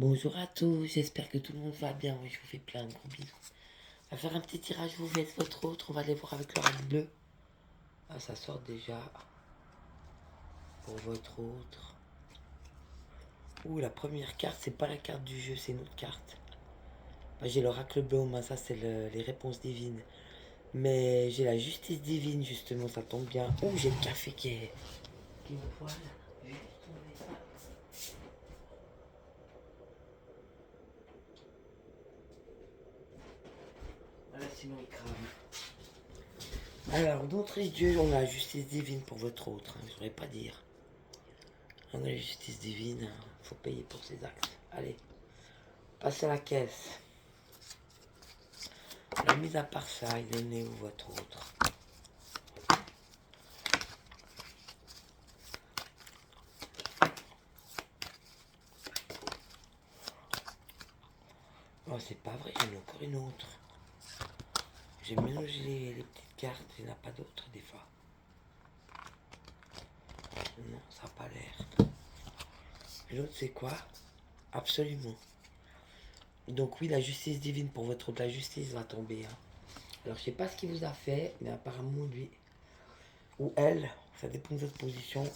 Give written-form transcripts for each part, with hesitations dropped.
Bonjour à tous, j'espère que tout le monde va bien. Oui, je vous fais plein de gros bisous. On va faire un petit tirage, vous faites votre autre. On va aller voir avec le reste bleu. Ah, ça sort déjà pour votre autre. Ouh, la première carte, c'est pas la carte du jeu, c'est une autre carte. Bah, j'ai l'oracle bleu, mais ça, c'est les réponses divines. Mais j'ai la justice divine, justement, ça tombe bien. Ouh, j'ai le café qui me poile. Je vais juste tourner ça. Voilà, sinon il crame. Alors, d'entrée de jeu, on a la justice divine pour votre autre. Je ne saurais pas dire. On a la justice divine, il faut payer pour ses actes. Allez, passe à la caisse. La mise à part ça, il est né où votre autre? Oh, c'est pas vrai, j'en ai encore une autre. J'ai mélangé les petites cartes, il n'y en a pas d'autres des fois. Non, ça n'a pas l'air. L'autre, c'est quoi? Absolument. Donc oui, la justice divine pour votre autre, la justice va tomber. Hein. Alors, je sais pas ce qu'il vous a fait, mais apparemment, lui, ou elle, ça dépend de votre position.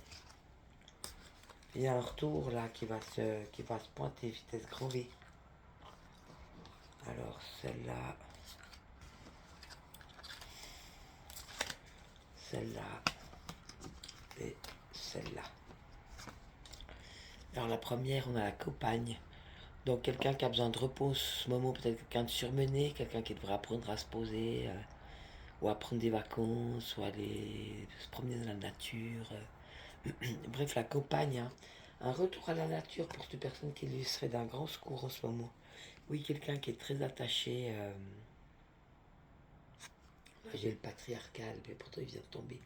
Il y a un retour là qui va se pointer, vitesse grand V. Alors, celle-là, celle-là et celle-là. Alors la première, on a la compagne. Donc quelqu'un qui a besoin de repos en ce moment, peut-être quelqu'un de surmené, quelqu'un qui devrait apprendre à se poser, ou à prendre des vacances, ou aller se promener dans la nature. Bref, la compagne, hein. Un retour à la nature pour cette personne qui lui serait d'un grand secours en ce moment. Oui, quelqu'un qui est très attaché. Là, j'ai le patriarcal, mais pourtant il vient de tomber.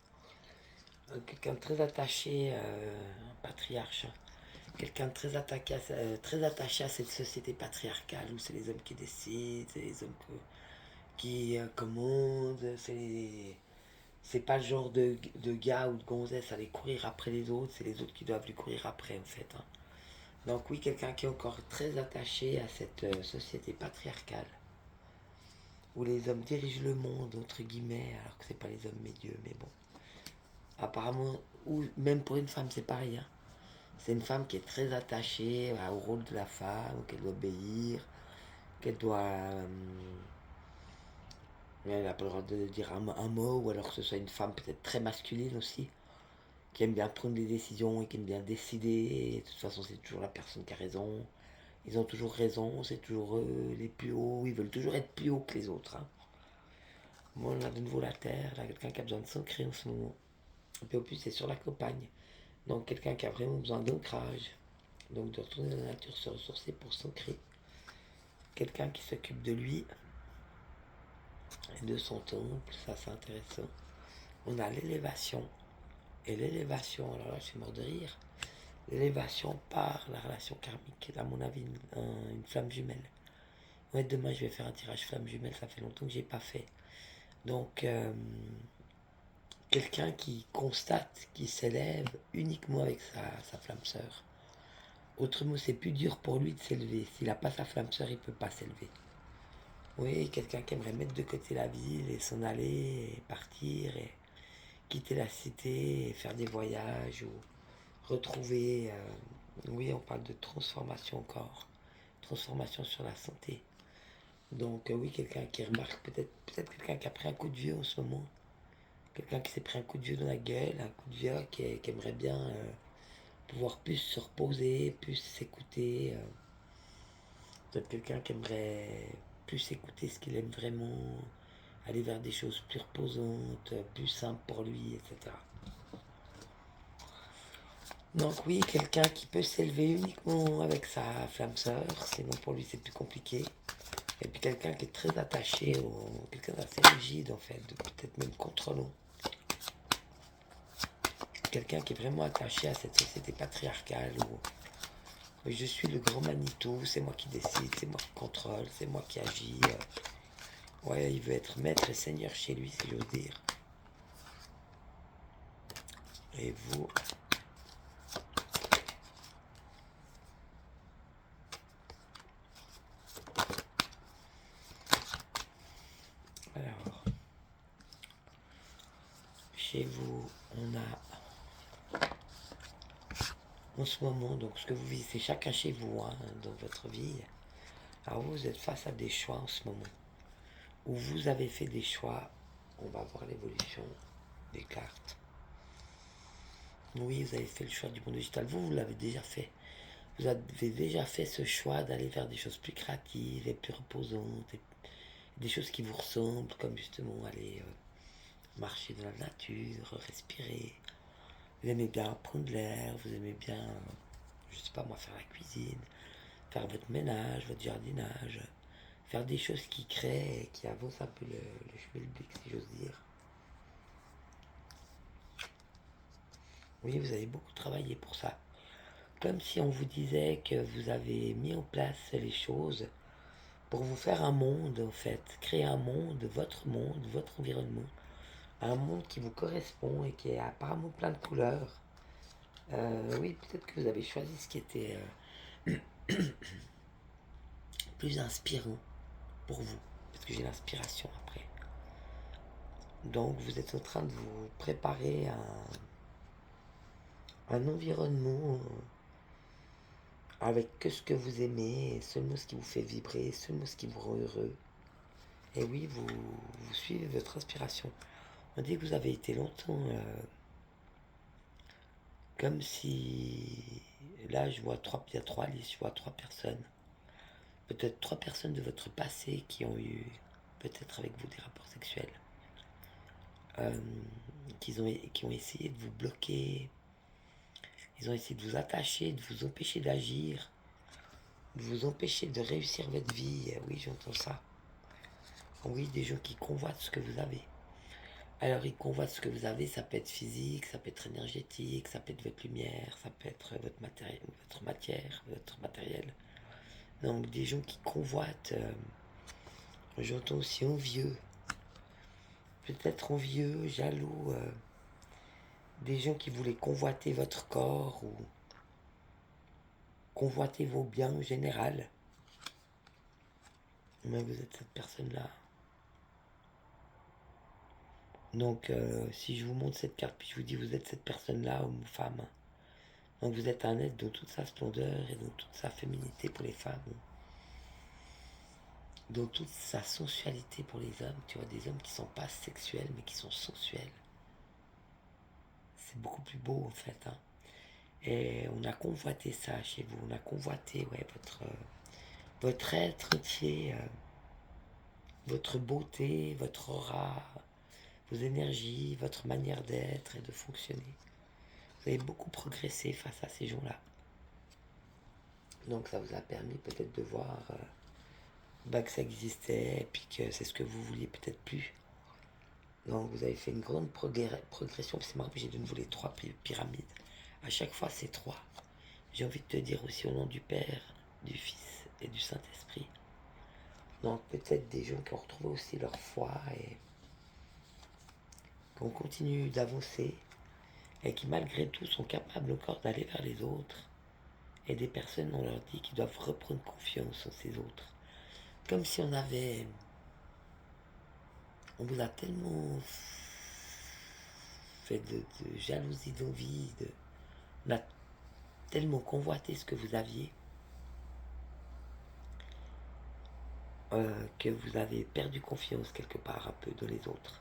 Quelqu'un de très attaché, un patriarche. Hein. Quelqu'un de très attaché à cette société patriarcale où c'est les hommes qui décident, c'est les hommes qui commandent, c'est pas le genre de gars ou de gonzesse à aller courir après les autres, c'est les autres qui doivent lui courir après en fait. Hein. Donc oui, quelqu'un qui est encore très attaché à cette société patriarcale où les hommes dirigent le monde, entre guillemets, alors que c'est pas les hommes médieux, mais bon. Apparemment, ou même pour une femme, c'est pareil. Hein. C'est une femme qui est très attachée au rôle de la femme, qu'elle doit obéir, qu'elle doit. Elle n'a pas le droit de dire un mot, ou alors que ce soit une femme peut-être très masculine aussi, qui aime bien prendre des décisions et qui aime bien décider. Et de toute façon, c'est toujours la personne qui a raison. Ils ont toujours raison, c'est toujours eux les plus hauts, ils veulent toujours être plus hauts que les autres. Hein. Bon, on a de nouveau la terre, là, quelqu'un qui a besoin de s'ancrer en ce moment. Et puis au plus, c'est sur la campagne. Donc, quelqu'un qui a vraiment besoin d'ancrage. Donc, de retourner dans la nature, se ressourcer pour s'ancrer. Quelqu'un qui s'occupe de lui et de son temple, ça c'est intéressant. On a l'élévation. Et l'élévation, alors là, je suis mort de rire. L'élévation par la relation karmique, à mon avis, une flamme jumelle. Ouais, demain, je vais faire un tirage flamme jumelle, ça fait longtemps que j'ai pas fait. Donc, quelqu'un qui constate, qui s'élève uniquement avec sa flamme sœur. Autrement, c'est plus dur pour lui de s'élever. S'il n'a pas sa flamme sœur, il ne peut pas s'élever. Oui, quelqu'un qui aimerait mettre de côté la ville et s'en aller et partir et quitter la cité et faire des voyages ou retrouver. Oui, on parle de transformation encore. Transformation sur la santé. Donc oui, quelqu'un qui remarque, peut-être quelqu'un qui a pris un coup de vieux en ce moment. Quelqu'un qui s'est pris un coup de vieux dans la gueule, un coup de vieux qui aimerait bien pouvoir plus se reposer, plus s'écouter. Peut-être quelqu'un qui aimerait plus écouter ce qu'il aime vraiment, aller vers des choses plus reposantes, plus simples pour lui, etc. Donc oui, quelqu'un qui peut s'élever uniquement avec sa flamme sœur, sinon pour lui c'est plus compliqué. Et puis quelqu'un qui est très attaché, quelqu'un d'assez rigide en fait, peut-être même contrôlant. Quelqu'un qui est vraiment attaché à cette société patriarcale où je suis le grand Manitou, c'est moi qui décide, c'est moi qui contrôle, c'est moi qui agis. Ouais, il veut être maître et seigneur chez lui, si j'ose dire. Et vous, chez vous, on a en ce moment, donc ce que vous vivez, c'est chacun chez vous, hein, dans votre vie. Alors vous êtes face à des choix en ce moment, où vous avez fait des choix. On va voir l'évolution des cartes. Oui, vous avez fait le choix du monde digital. Vous l'avez déjà fait. Vous avez déjà fait ce choix d'aller vers des choses plus créatives et plus reposantes, et des choses qui vous ressemblent, comme justement aller marcher dans la nature, respirer. Vous aimez bien prendre l'air, vous aimez bien, je sais pas moi, faire la cuisine, faire votre ménage, votre jardinage, faire des choses qui créent et qui avancent un peu le schmilblick, si j'ose dire. Oui, vous avez beaucoup travaillé pour ça. Comme si on vous disait que vous avez mis en place les choses pour vous faire un monde, en fait. Créer un monde, votre environnement. Un monde qui vous correspond et qui est apparemment plein de couleurs. Oui, peut-être que vous avez choisi ce qui était plus inspirant pour vous. Parce que j'ai l'inspiration après. Donc vous êtes en train de vous préparer à un environnement avec que ce que vous aimez, seulement ce qui vous fait vibrer, seulement ce qui vous rend heureux. Et oui, vous suivez votre inspiration. On dit que vous avez été longtemps comme si... Là, je vois il y a trois listes, je vois trois personnes. Peut-être trois personnes de votre passé qui ont eu, peut-être avec vous, des rapports sexuels. Qui ont essayé de vous bloquer. Ils ont essayé de vous attacher, de vous empêcher d'agir, de vous empêcher de réussir votre vie. Oui, j'entends ça. Oui, des gens qui convoitent ce que vous avez. Alors, ils convoitent ce que vous avez, ça peut être physique, ça peut être énergétique, ça peut être votre lumière, ça peut être votre matériel, votre matériel. Donc, des gens qui convoitent, j'entends aussi envieux, peut-être envieux, jaloux, des gens qui voulaient convoiter votre corps ou convoiter vos biens en général. Mais vous êtes cette personne-là. Donc, si je vous montre cette carte, puis je vous dis, vous êtes cette personne-là, homme ou femme. Donc, vous êtes un être dans toute sa splendeur et dans toute sa féminité pour les femmes. Dans toute sa sensualité pour les hommes. Tu vois, des hommes qui sont pas sexuels, mais qui sont sensuels. C'est beaucoup plus beau, en fait. Hein. Et on a convoité ça chez vous. On a convoité, ouais, votre être entier, votre beauté, votre aura, vos énergies, votre manière d'être et de fonctionner. Vous avez beaucoup progressé face à ces gens-là. Donc ça vous a permis peut-être de voir que ça existait et puis que c'est ce que vous vouliez peut-être plus. Donc vous avez fait une grande progression. C'est marrant, j'ai de nouveau les trois pyramides. À chaque fois, c'est trois. J'ai envie de te dire aussi au nom du Père, du Fils et du Saint-Esprit. Donc peut-être des gens qui ont retrouvé aussi leur foi et qui ont continué d'avancer et qui malgré tout sont capables encore d'aller vers les autres. Et des personnes, on leur dit qu'ils doivent reprendre confiance en ces autres. Comme si on vous a tellement fait de jalousie, d'envie, on a tellement convoité ce que vous aviez que vous avez perdu confiance quelque part un peu dans les autres.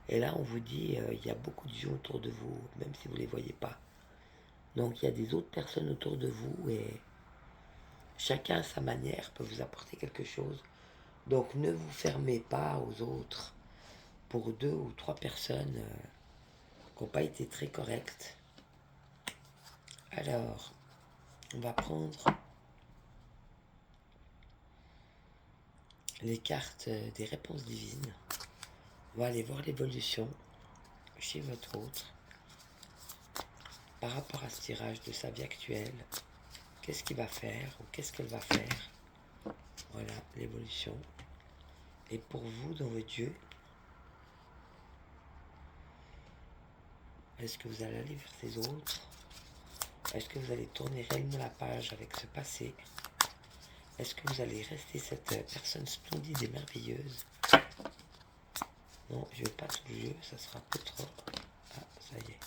Et là, on vous dit, il y a beaucoup de gens autour de vous, même si vous ne les voyez pas. Donc, il y a des autres personnes autour de vous et chacun à sa manière peut vous apporter quelque chose. Donc, ne vous fermez pas aux autres pour deux ou trois personnes qui n'ont pas été très correctes. Alors, on va prendre les cartes des réponses divines. On va aller voir l'évolution chez votre autre par rapport à ce tirage de sa vie actuelle. Qu'est-ce qu'il va faire ou qu'est-ce qu'elle va faire. Voilà, l'évolution. Et pour vous, dans votre jeu, est-ce que vous allez aller vers ces autres? Est-ce que vous allez tourner réellement la page avec ce passé? Est-ce que vous allez rester cette personne splendide et merveilleuse? Non, je ne veux pas tout le jeu, ça sera un peu trop. Ah. Ça y est.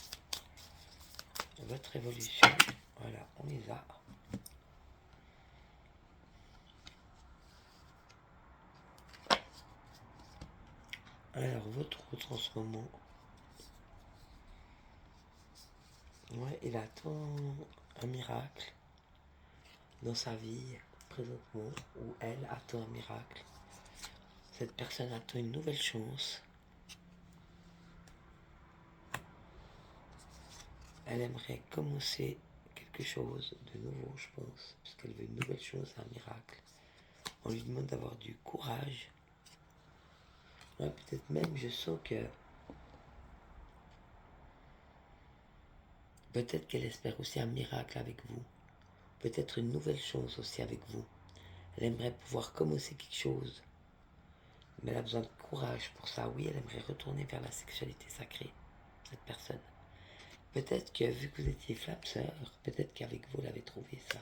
Votre évolution. Voilà, on les a. Alors, votre autre en ce moment. Ouais, il attend un miracle dans sa vie présentement, ou elle attend un miracle. Cette personne attend une nouvelle chance. Elle aimerait commencer quelque chose de nouveau, je pense, parce qu'elle veut une nouvelle chose, un miracle. On lui demande d'avoir du courage. Ouais, peut-être même, je sens que peut-être qu'elle espère aussi un miracle avec vous. Peut-être une nouvelle chose aussi avec vous. Elle aimerait pouvoir commencer quelque chose. Mais elle a besoin de courage pour ça. Oui, elle aimerait retourner vers la sexualité sacrée, cette personne. Peut-être que vu que vous étiez flamme sœur, peut-être qu'avec vous, elle avait trouvé ça.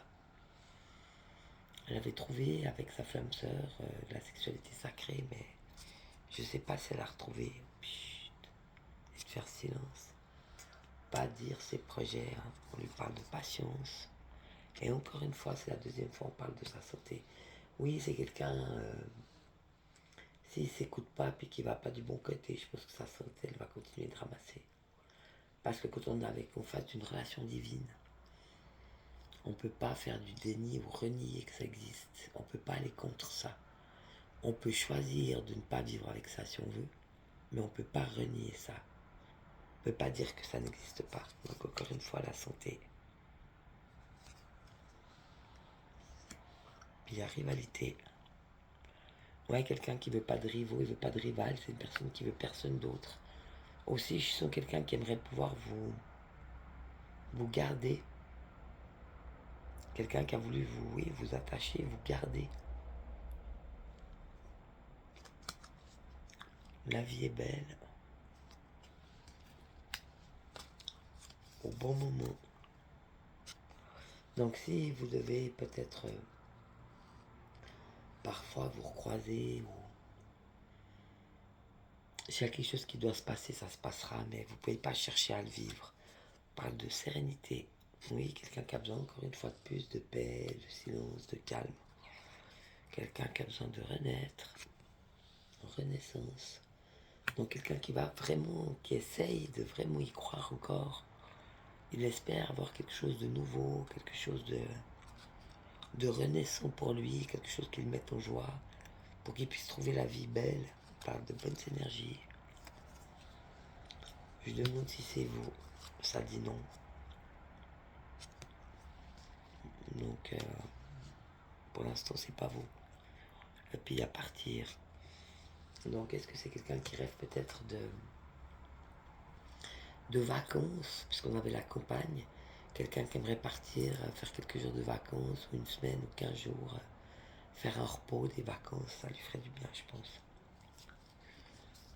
Elle avait trouvé avec sa flamme sœur la sexualité sacrée, mais je ne sais pas si elle a retrouvé. Chut, et de faire silence. Pas dire ses projets. Hein. On lui parle de patience. Et encore une fois, c'est la deuxième fois on parle de sa santé. Oui, c'est quelqu'un, s'il ne s'écoute pas puis qu'il ne va pas du bon côté, je pense que sa santé, elle va continuer de ramasser. Parce que quand on est avec, on fait une relation divine, on ne peut pas faire du déni ou renier que ça existe. On ne peut pas aller contre ça. On peut choisir de ne pas vivre avec ça si on veut, mais on ne peut pas renier ça. On ne peut pas dire que ça n'existe pas. Donc encore une fois, la santé. Puis il y a rivalité. Ouais, quelqu'un qui veut pas de rivaux, il veut pas de rival, c'est une personne qui veut personne d'autre. Aussi, je sens quelqu'un qui aimerait pouvoir vous garder. Quelqu'un qui a voulu vous, oui, vous attacher, vous garder. La vie est belle. Au bon moment. Donc si vous devez peut-être parfois vous recroiser ou s'il y a quelque chose qui doit se passer, ça se passera, mais vous ne pouvez pas chercher à le vivre. On parle de sérénité. Oui, quelqu'un qui a besoin encore une fois de plus de paix, de silence, de calme. Quelqu'un qui a besoin de renaître, renaissance. Donc quelqu'un qui va vraiment, qui essaye de vraiment y croire encore. Il espère avoir quelque chose de nouveau, quelque chose de renaissant pour lui, quelque chose qui le mette en joie, pour qu'il puisse trouver la vie belle. On parle de bonnes énergies. Je demande si c'est vous. Ça dit non. Donc, pour l'instant, c'est pas vous. Le pays à partir. Donc, est-ce que c'est quelqu'un qui rêve peut-être de vacances, puisqu'on avait la campagne, quelqu'un qui aimerait partir, faire quelques jours de vacances, ou une semaine, ou 15 jours, faire un repos, des vacances, ça lui ferait du bien, je pense.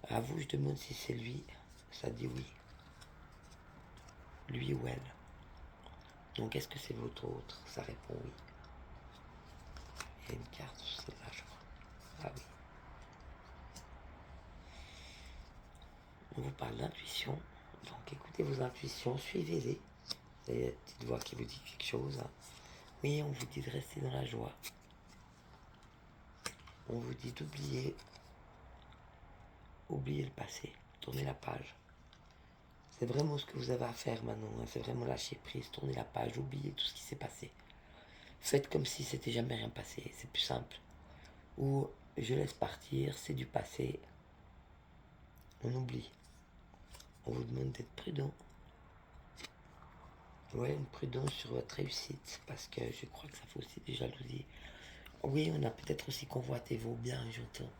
À vous, je demande si c'est lui. Ça dit oui. Lui ou elle. Donc, est-ce que c'est votre autre? Ça répond oui. Il y a une carte sur celle-là, je crois. Ah oui. On vous parle d'intuition. Donc, écoutez vos intuitions, suivez-les. Vous avez la petite voix qui vous dit quelque chose. Hein. Oui, on vous dit de rester dans la joie. On vous dit d'oublier. Oubliez le passé. Tournez la page. C'est vraiment ce que vous avez à faire maintenant. Hein. C'est vraiment lâcher prise. Tournez la page. Oubliez tout ce qui s'est passé. Faites comme si c'était jamais rien passé. C'est plus simple. Ou je laisse partir. C'est du passé. On oublie. On vous demande d'être prudent. Ouais, une prudence sur votre réussite. Parce que je crois que ça fait aussi des jalousies. Oui, on a peut-être aussi convoité vos biens, j'entends.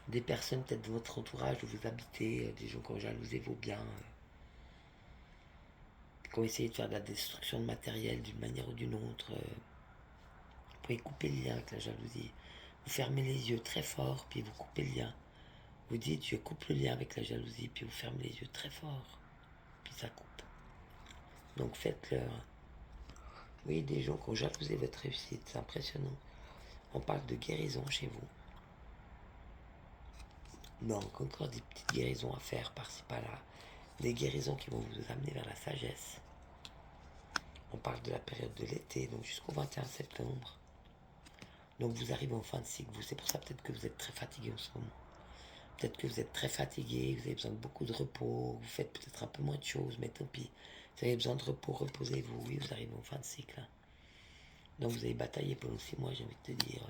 Des personnes peut-être de votre entourage où vous habitez, des gens qui ont jalousé vos biens, qui ont essayé de faire de la destruction de matériel d'une manière ou d'une autre. Vous pouvez couper le lien avec la jalousie. Vous fermez les yeux très fort, puis vous coupez le lien. Vous dites, je coupe le lien avec la jalousie, puis vous fermez les yeux très fort, puis ça coupe. Donc faites-le. Oui, des gens qui ont jalousé votre réussite, c'est impressionnant. On parle de guérison chez vous. Donc, encore des petites guérisons à faire par-ci par-là. des guérisons qui vont vous amener vers la sagesse. On parle de la période de l'été, donc jusqu'au 21 septembre. Donc vous arrivez en fin de cycle, c'est pour ça peut-être que vous êtes très fatigué en ce moment. Peut-être que vous êtes très fatigué, vous avez besoin de beaucoup de repos, vous faites peut-être un peu moins de choses, mais tant pis. Vous avez besoin de repos, reposez-vous, oui, vous arrivez en fin de cycle. Hein. Donc vous avez bataillé pendant 6 mois, j'ai envie de te dire.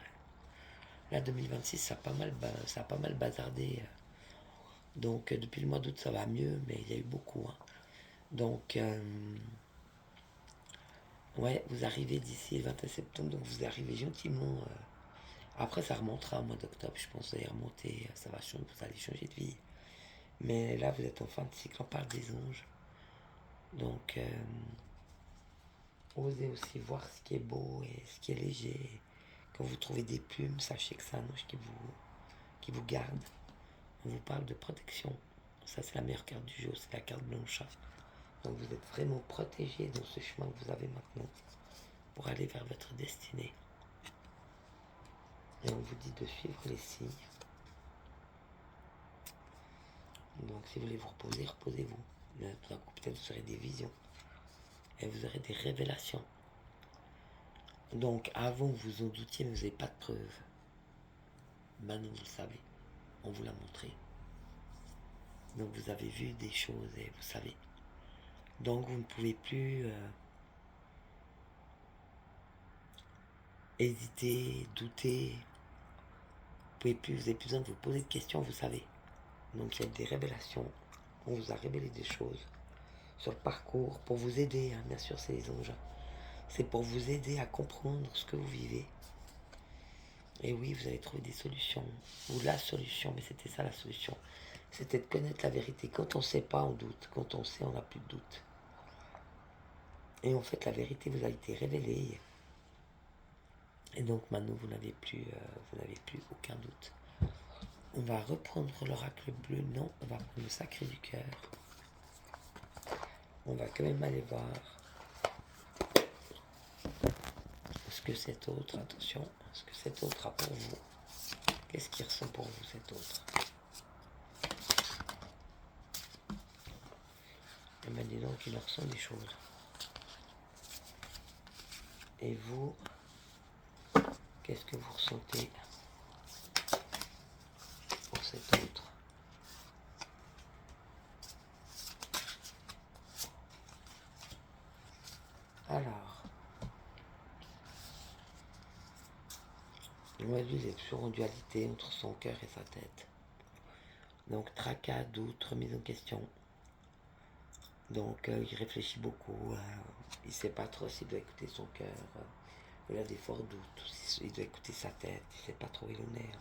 Là, 2026, ça a pas mal bazardé. Donc depuis le mois d'août, ça va mieux, mais il y a eu beaucoup. Hein. Donc, ouais, vous arrivez d'ici le 21 septembre, donc vous arrivez gentiment. Après, ça remontera au mois d'octobre, je pense, vous allez remonter, ça va changer, vous allez changer de vie. Mais là, vous êtes en fin de cycle, on parle des anges. Donc, osez aussi voir ce qui est beau et ce qui est léger. Quand vous trouvez des plumes, sachez que c'est un ange qui vous garde. On vous parle de protection. Ça, c'est la meilleure carte du jeu, c'est la carte blanche. Donc, vous êtes vraiment protégé dans ce chemin que vous avez maintenant pour aller vers votre destinée. Et on vous dit de suivre les signes. Donc si vous voulez vous reposer, reposez-vous. Mais tout d'un coup, peut-être vous aurez des visions. Et vous aurez des révélations. Donc avant, vous vous en doutiez, mais vous n'avez pas de preuves. Maintenant, vous le savez. On vous l'a montré. Donc vous avez vu des choses et vous savez. Donc vous ne pouvez plus hésiter, douter. Vous n'avez plus besoin de vous poser de questions, vous savez. Donc il y a des révélations. On vous a révélé des choses sur le parcours pour vous aider. Hein. Bien sûr, c'est les anges. C'est pour vous aider à comprendre ce que vous vivez. Et oui, vous avez trouvé des solutions. Ou la solution, mais c'était ça la solution. C'était de connaître la vérité. Quand on ne sait pas, on doute. Quand on sait, on n'a plus de doute. Et en fait, la vérité vous a été révélée. Et donc maintenant, vous n'avez plus aucun doute. On va reprendre l'oracle bleu. Non, on va prendre le sacré du cœur. On va quand même aller voir ce que cet autre, attention, ce que cet autre a pour vous. Qu'est-ce qu'il ressent pour vous, cet autre? Et bien, dis donc, il ressent des choses. Et vous, qu'est-ce que vous ressentez pour cet autre? Alors, lui, il est toujours en dualité entre son cœur et sa tête. Donc, tracas, doute, remise en question. Donc, il réfléchit beaucoup. Il ne sait pas trop s'il doit écouter son cœur. Il a des forts doutes. Il doit écouter sa tête. Il ne sait pas trop où il en est.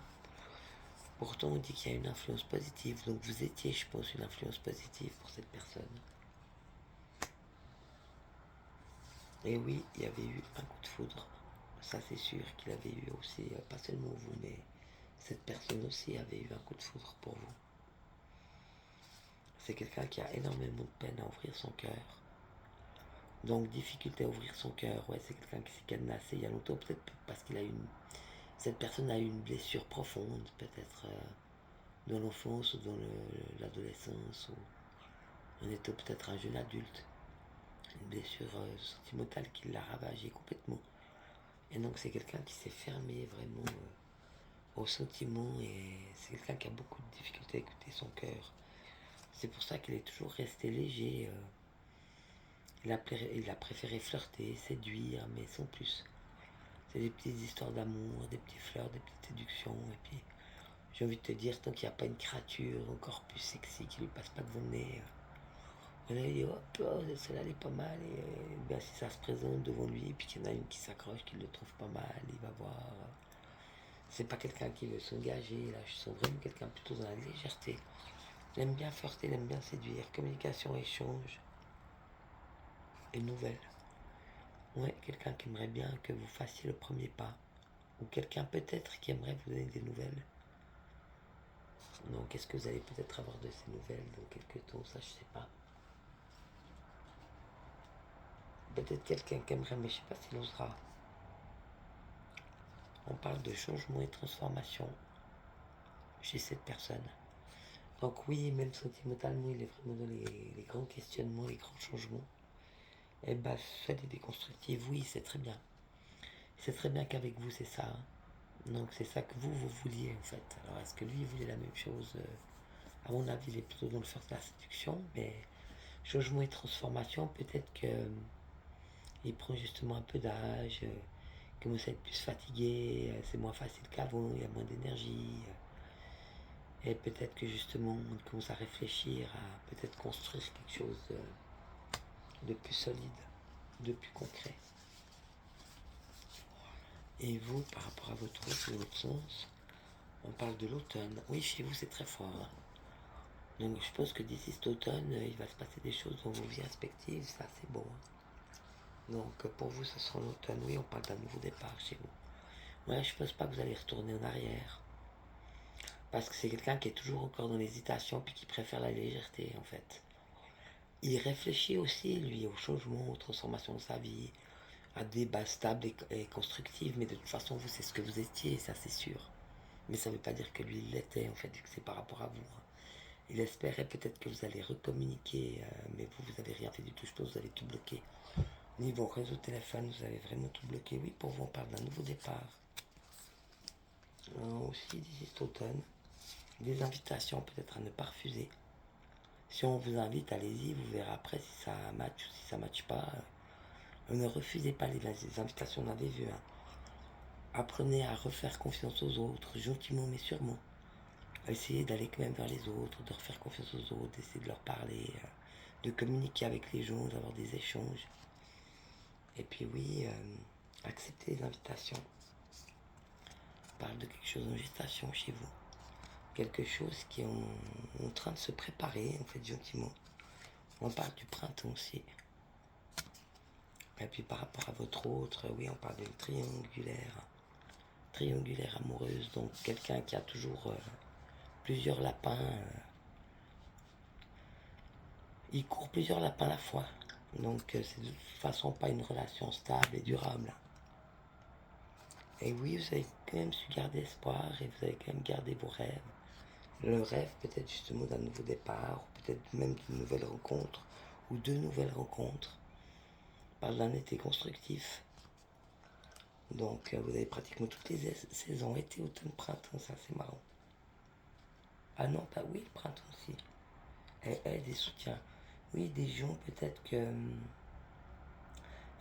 Pourtant, on dit qu'il y a une influence positive. Donc, vous étiez, je pense, une influence positive pour cette personne. Et oui, il y avait eu un coup de foudre. Ça, c'est sûr qu'il avait eu aussi, pas seulement vous, mais cette personne aussi avait eu un coup de foudre pour vous. C'est quelqu'un qui a énormément de peine à ouvrir son cœur. Donc, difficulté à ouvrir son cœur. Ouais, c'est quelqu'un qui s'est cadenassé il y a longtemps, peut-être parce qu'il a une... Cette personne a eu une blessure profonde, peut-être dans l'enfance ou dans l'adolescence, ou en étant peut-être un jeune adulte. Une blessure sentimentale qui l'a ravagé complètement. Et donc, c'est quelqu'un qui s'est fermé vraiment aux sentiments et c'est quelqu'un qui a beaucoup de difficultés à écouter son cœur. C'est pour ça qu'il est toujours resté léger. Il a préféré flirter, séduire, mais sans plus. C'est des petites histoires d'amour, des petits flirts, des petites séductions. Et puis, j'ai envie de te dire, tant qu'il n'y a pas une créature encore plus sexy qui lui passe pas devant le nez, on a dit, hop, oh, celle-là elle est pas mal. Et ben, si ça se présente devant lui, et puis qu'il y en a une qui s'accroche, qu'il le trouve pas mal, il va voir. C'est pas quelqu'un qui veut s'engager, là, je sens vraiment quelqu'un plutôt dans la légèreté. Il aime bien flirter, il aime bien séduire, communication, échange et nouvelles. Ouais, quelqu'un qui aimerait bien que vous fassiez le premier pas. Ou quelqu'un peut-être qui aimerait vous donner des nouvelles. Donc, est-ce que vous allez peut-être avoir de ces nouvelles dans quelques temps? Ça, je sais pas. Peut-être quelqu'un qui aimerait, mais je sais pas s'il osera. On parle de changement et transformation chez cette personne. Donc oui, même sentimentalement, il est vraiment dans les grands questionnements, les grands changements. Et bah, soit des déconstructives, oui, c'est très bien. C'est très bien qu'avec vous, c'est ça, hein. Donc c'est ça que vous vouliez en fait. Alors est-ce que lui, il voulait la même chose? À mon avis, il est plutôt dans le sens de la séduction, mais changement et transformation, peut-être que il prend justement un peu d'âge, commence à être plus fatigué, c'est moins facile qu'avant, il y a moins d'énergie. Et peut-être que justement, on commence à réfléchir à peut-être construire quelque chose de plus solide, de plus concret. Et vous, par rapport à votre autre, votre sens, on parle de l'automne. Oui, chez vous, c'est très fort, hein. Donc je pense que d'ici cet automne, il va se passer des choses dans vos vies respectives, ça c'est bon, hein. Donc pour vous, ce sera l'automne. Oui, on parle d'un nouveau départ chez vous. Ouais, je pense pas que vous allez retourner en arrière. Parce que c'est quelqu'un qui est toujours encore dans l'hésitation puis qui préfère la légèreté en fait. Il réfléchit aussi, lui, au changement, aux transformations de sa vie, à des bases stables et constructives, mais de toute façon, vous, c'est ce que vous étiez, ça c'est sûr. Mais ça ne veut pas dire que lui, il l'était, en fait, vu que c'est par rapport à vous, hein. Il espérait peut-être que vous allez recommuniquer, mais vous, vous n'avez rien fait du tout, je pense que vous avez tout bloqué. Niveau réseau téléphone, vous avez vraiment tout bloqué. Oui, pour vous, on parle d'un nouveau départ. Aussi, d'ici cet automne, des invitations peut-être à ne pas refuser. Si on vous invite, allez-y, vous verrez après si ça match ou si ça match pas. Ne refusez pas les invitations, on avait vu, hein. Apprenez à refaire confiance aux autres, gentiment mais sûrement. Essayez d'aller quand même vers les autres, de refaire confiance aux autres, d'essayer de leur parler, de communiquer avec les gens, d'avoir des échanges. Et puis oui, acceptez les invitations. On parle de quelque chose en gestation chez vous. Quelque chose qui est en train de se préparer, en fait, gentiment. On parle du printemps aussi. Et puis par rapport à votre autre, oui, on parle d'une triangulaire amoureuse, donc quelqu'un qui a toujours plusieurs lapins, il court plusieurs lapins à la fois, donc c'est de toute façon pas une relation stable et durable. Et oui, vous avez quand même su garder espoir et vous avez quand même gardé vos rêves. Le rêve peut-être justement d'un nouveau départ, ou peut-être même d'une nouvelle rencontre, ou deux nouvelles rencontres. On parle d'un été constructif. Donc vous avez pratiquement toutes les saisons, été, automne, printemps, ça c'est marrant. Ah non, pas oui, le printemps aussi. Et des soutiens. Oui, des gens peut-être que...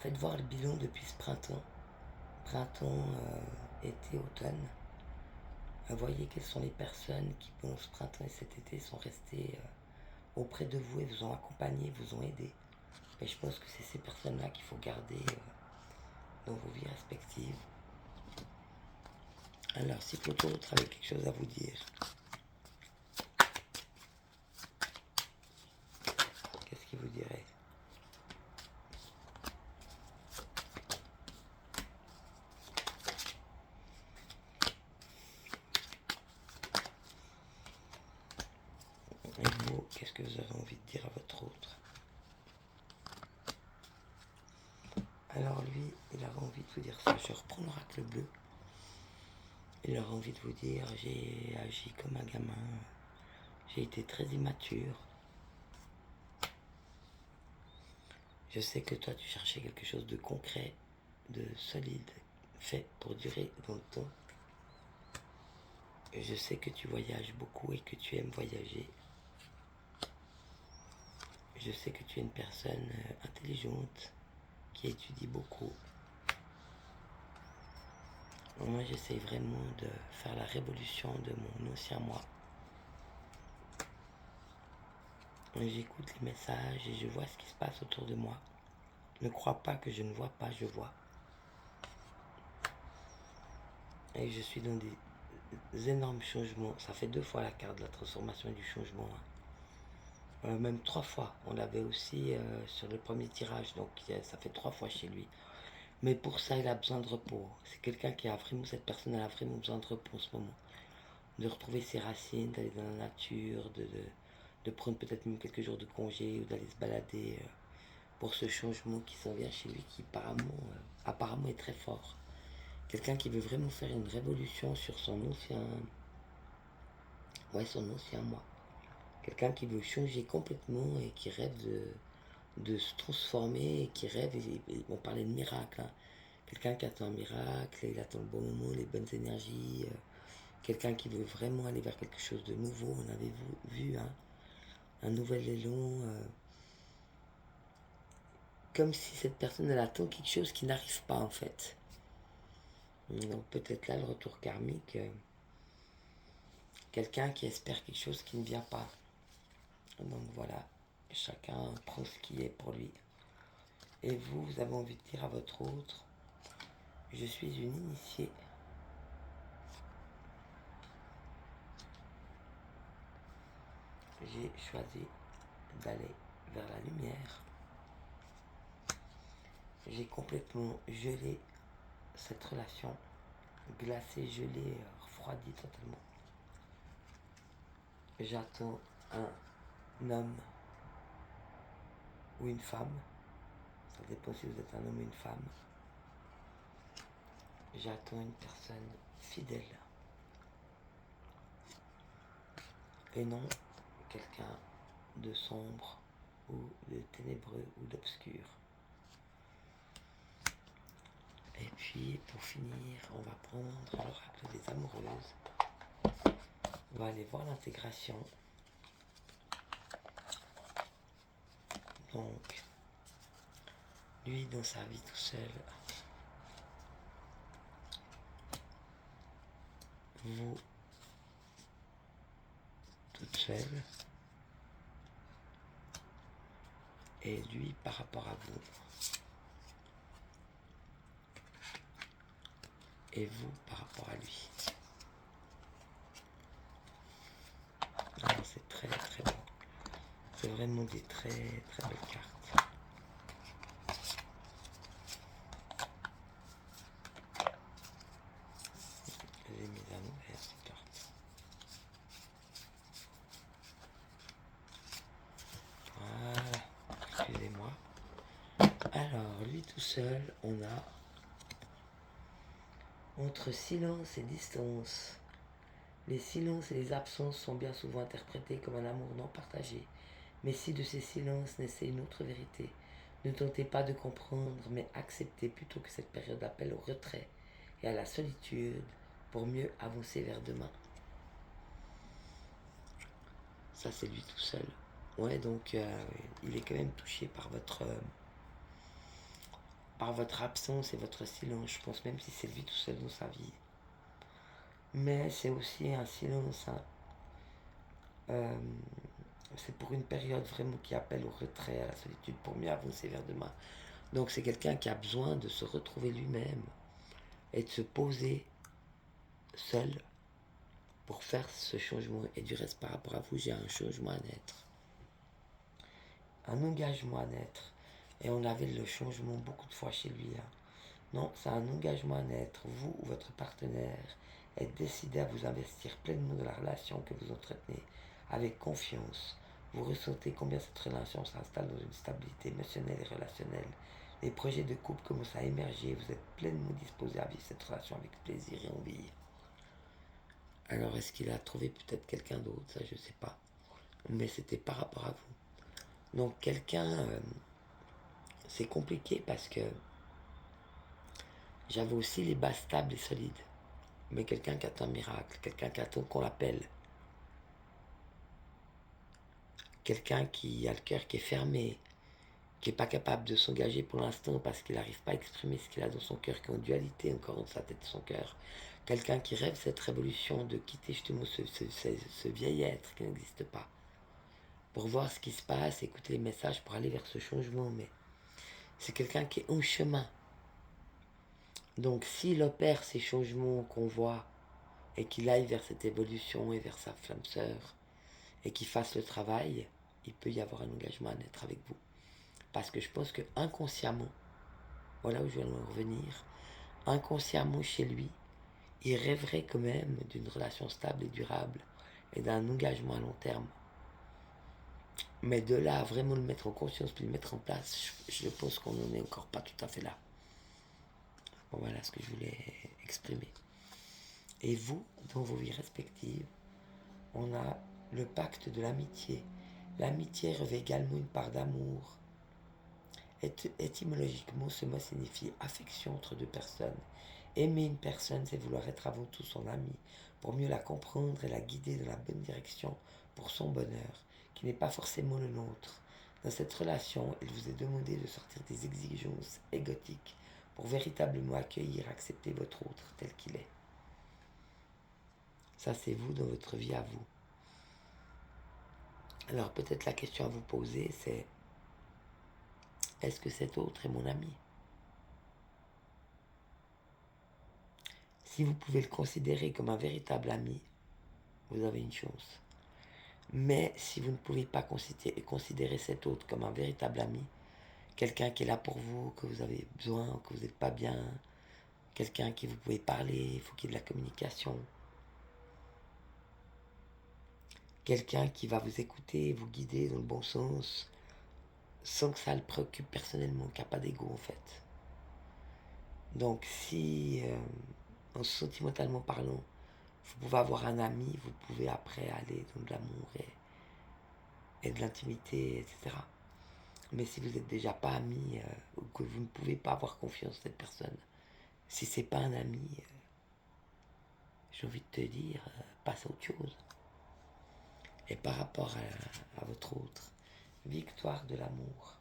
faites voir le bilan depuis ce printemps. Printemps, été, automne. Voyez quelles sont les personnes qui pendant ce printemps et cet été sont restées auprès de vous et vous ont accompagné, vous ont aidé. Et je pense que c'est ces personnes-là qu'il faut garder dans vos vies respectives. Alors, si votre autre avait quelque chose à vous dire, qu'est-ce qu'il vous dirait? Et vous, qu'est-ce que vous avez envie de dire à votre autre? Alors lui, il a envie de vous dire ça. Je reprends l'oracle bleu. Il a envie de vous dire, j'ai agi comme un gamin. J'ai été très immature. Je sais que toi, tu cherchais quelque chose de concret, de solide, fait pour durer dans le temps. Je sais que tu voyages beaucoup et que tu aimes voyager. Je sais que tu es une personne intelligente, qui étudie beaucoup. Moi, j'essaie vraiment de faire la révolution de mon ancien moi. J'écoute les messages et je vois ce qui se passe autour de moi. Ne crois pas que je ne vois pas, je vois. Et je suis dans des énormes changements. Ça fait 2 fois la carte de la transformation et du changement, hein. Même 3 fois. On l'avait aussi sur le premier tirage, donc ça fait 3 fois chez lui. Mais pour ça, il a besoin de repos. C'est quelqu'un qui a vraiment, cette personne elle a vraiment besoin de repos en ce moment. De retrouver ses racines, d'aller dans la nature, de prendre peut-être même quelques jours de congé ou d'aller se balader pour ce changement qui s'en vient chez lui, qui apparemment est très fort. Quelqu'un qui veut vraiment faire une révolution sur son ancien moi. Quelqu'un qui veut changer complètement et qui rêve de se transformer et qui rêve, et on parlait de miracle, hein. Quelqu'un qui attend un miracle, il attend le bon moment, les bonnes énergies. Quelqu'un qui veut vraiment aller vers quelque chose de nouveau, on avait vu hein, un nouvel élan. Comme si cette personne elle attend quelque chose qui n'arrive pas en fait. Donc peut-être là le retour karmique, quelqu'un qui espère quelque chose qui ne vient pas. Donc voilà, chacun prend ce qui est pour lui. Et vous, vous avez envie de dire à votre autre, je suis une initiée. J'ai choisi d'aller vers la lumière. J'ai complètement gelé cette relation, glacé, gelé, refroidi totalement. J'attends un homme ou une femme, ça dépend si vous êtes un homme ou une femme. J'attends une personne fidèle et non quelqu'un de sombre ou de ténébreux ou d'obscur. Et puis pour finir, on va prendre l'oracle des amoureuses. On va aller voir l'intégration. Donc, lui dans sa vie tout seul, vous toute seule, et lui par rapport à vous, et vous par rapport à lui. Alors c'est très très beau. C'est vraiment des très très belles cartes. Je les ai mises à l'envers ces cartes. Voilà, excusez-moi. Alors lui tout seul, on a entre silence et distance. Les silences et les absences sont bien souvent interprétés comme un amour non partagé. Mais si de ces silences naissait une autre vérité, ne tentez pas de comprendre, mais acceptez plutôt que cette période appelle au retrait et à la solitude pour mieux avancer vers demain. Ça, c'est lui tout seul. Ouais, donc il est quand même touché par votre absence et votre silence. Je pense même si c'est lui tout seul dans sa vie. Mais c'est aussi un silence. Hein. C'est pour une période vraiment qui appelle au retrait, à la solitude, pour mieux avancer vers demain. Donc c'est quelqu'un qui a besoin de se retrouver lui-même et de se poser seul pour faire ce changement. Et du reste, par rapport à vous, j'ai un changement à naître. Un engagement à naître. Et on avait le changement beaucoup de fois chez lui. Hein. Non, c'est un engagement à naître. Vous ou votre partenaire êtes décidé à vous investir pleinement dans la relation que vous entretenez avec confiance. Vous ressentez combien cette relation s'installe dans une stabilité émotionnelle et relationnelle. Les projets de couple commencent à émerger. Vous êtes pleinement disposé à vivre cette relation avec plaisir et envie. Alors, est-ce qu'il a trouvé peut-être quelqu'un d'autre? Ça, je ne sais pas. Mais c'était par rapport à vous. Donc, quelqu'un, c'est compliqué parce que j'avais aussi les bases stables et solides. Mais quelqu'un qui attend un miracle, quelqu'un qui attend qu'on l'appelle. Quelqu'un qui a le cœur qui est fermé, qui n'est pas capable de s'engager pour l'instant parce qu'il n'arrive pas à exprimer ce qu'il a dans son cœur, qui est en dualité encore dans sa tête et son cœur. Quelqu'un qui rêve cette révolution de quitter justement ce vieil être qui n'existe pas. Pour voir ce qui se passe, écouter les messages pour aller vers ce changement. Mais c'est quelqu'un qui est en chemin. Donc s'il opère ces changements qu'on voit et qu'il aille vers cette évolution et vers sa flamme sœur et qu'il fasse le travail, il peut y avoir un engagement à naître avec vous. Parce que je pense que inconsciemment, voilà où je vais en revenir, inconsciemment chez lui, il rêverait quand même d'une relation stable et durable et d'un engagement à long terme. Mais de là à vraiment le mettre en conscience puis le mettre en place, je pense qu'on n'en est encore pas tout à fait là. Bon, voilà ce que je voulais exprimer. Et vous, dans vos vies respectives, on a le pacte de l'amitié. L'amitié revêt également une part d'amour. Étymologiquement, ce mot signifie affection entre deux personnes. Aimer une personne, c'est vouloir être avant tout son ami, pour mieux la comprendre et la guider dans la bonne direction pour son bonheur, qui n'est pas forcément le nôtre. Dans cette relation, il vous est demandé de sortir des exigences égotiques pour véritablement accueillir, accepter votre autre tel qu'il est. Ça, c'est vous dans votre vie à vous. Alors peut-être la question à vous poser, c'est est-ce que cet autre est mon ami? Si vous pouvez le considérer comme un véritable ami, vous avez une chance. Mais si vous ne pouvez pas considérer cet autre comme un véritable ami, quelqu'un qui est là pour vous, que vous avez besoin, que vous n'êtes pas bien, quelqu'un qui vous pouvez parler, il faut qu'il y ait de la communication, quelqu'un qui va vous écouter, vous guider dans le bon sens, sans que ça le préoccupe personnellement, qui n'a pas d'ego en fait. Donc si, en sentimentalement parlant, vous pouvez avoir un ami, vous pouvez après aller dans de l'amour et de l'intimité, etc. Mais si vous n'êtes déjà pas ami, ou que vous ne pouvez pas avoir confiance en cette personne, si c'est pas un ami, j'ai envie de te dire, passe à autre chose. Et par rapport à votre autre, victoire de l'amour.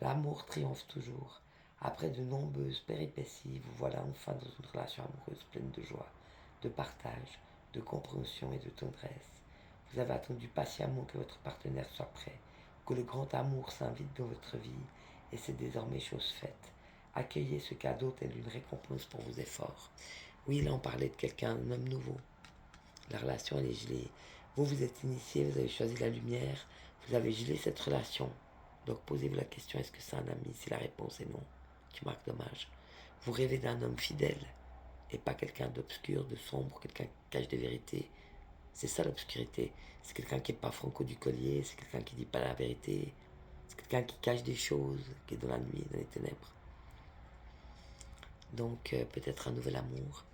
L'amour triomphe toujours. Après de nombreuses péripéties, vous voilà enfin dans une relation amoureuse pleine de joie, de partage, de compréhension et de tendresse. Vous avez attendu patiemment que votre partenaire soit prêt, que le grand amour s'invite dans votre vie, et c'est désormais chose faite. Accueillez ce cadeau tel une récompense pour vos efforts. Oui, là on parlait de quelqu'un, un homme nouveau. La relation elle est gelée. Vous, vous êtes initié, vous avez choisi la lumière, vous avez gelé cette relation. Donc posez-vous la question, est-ce que c'est un ami? Si la réponse est non, tu marques dommage. Vous rêvez d'un homme fidèle et pas quelqu'un d'obscur, de sombre, quelqu'un qui cache des vérités. C'est ça l'obscurité. C'est quelqu'un qui n'est pas franco du collier, c'est quelqu'un qui ne dit pas la vérité, c'est quelqu'un qui cache des choses, qui est dans la nuit, dans les ténèbres. Donc peut-être un nouvel amour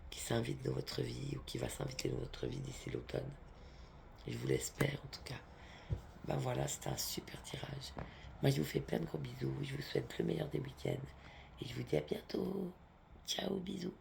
qui s'invite dans votre vie ou qui va s'inviter dans votre vie d'ici l'automne. Et je vous l'espère en tout cas. Ben voilà, c'était un super tirage. Moi, je vous fais plein de gros bisous. Je vous souhaite le meilleur des week-ends. Et je vous dis à bientôt. Ciao, bisous.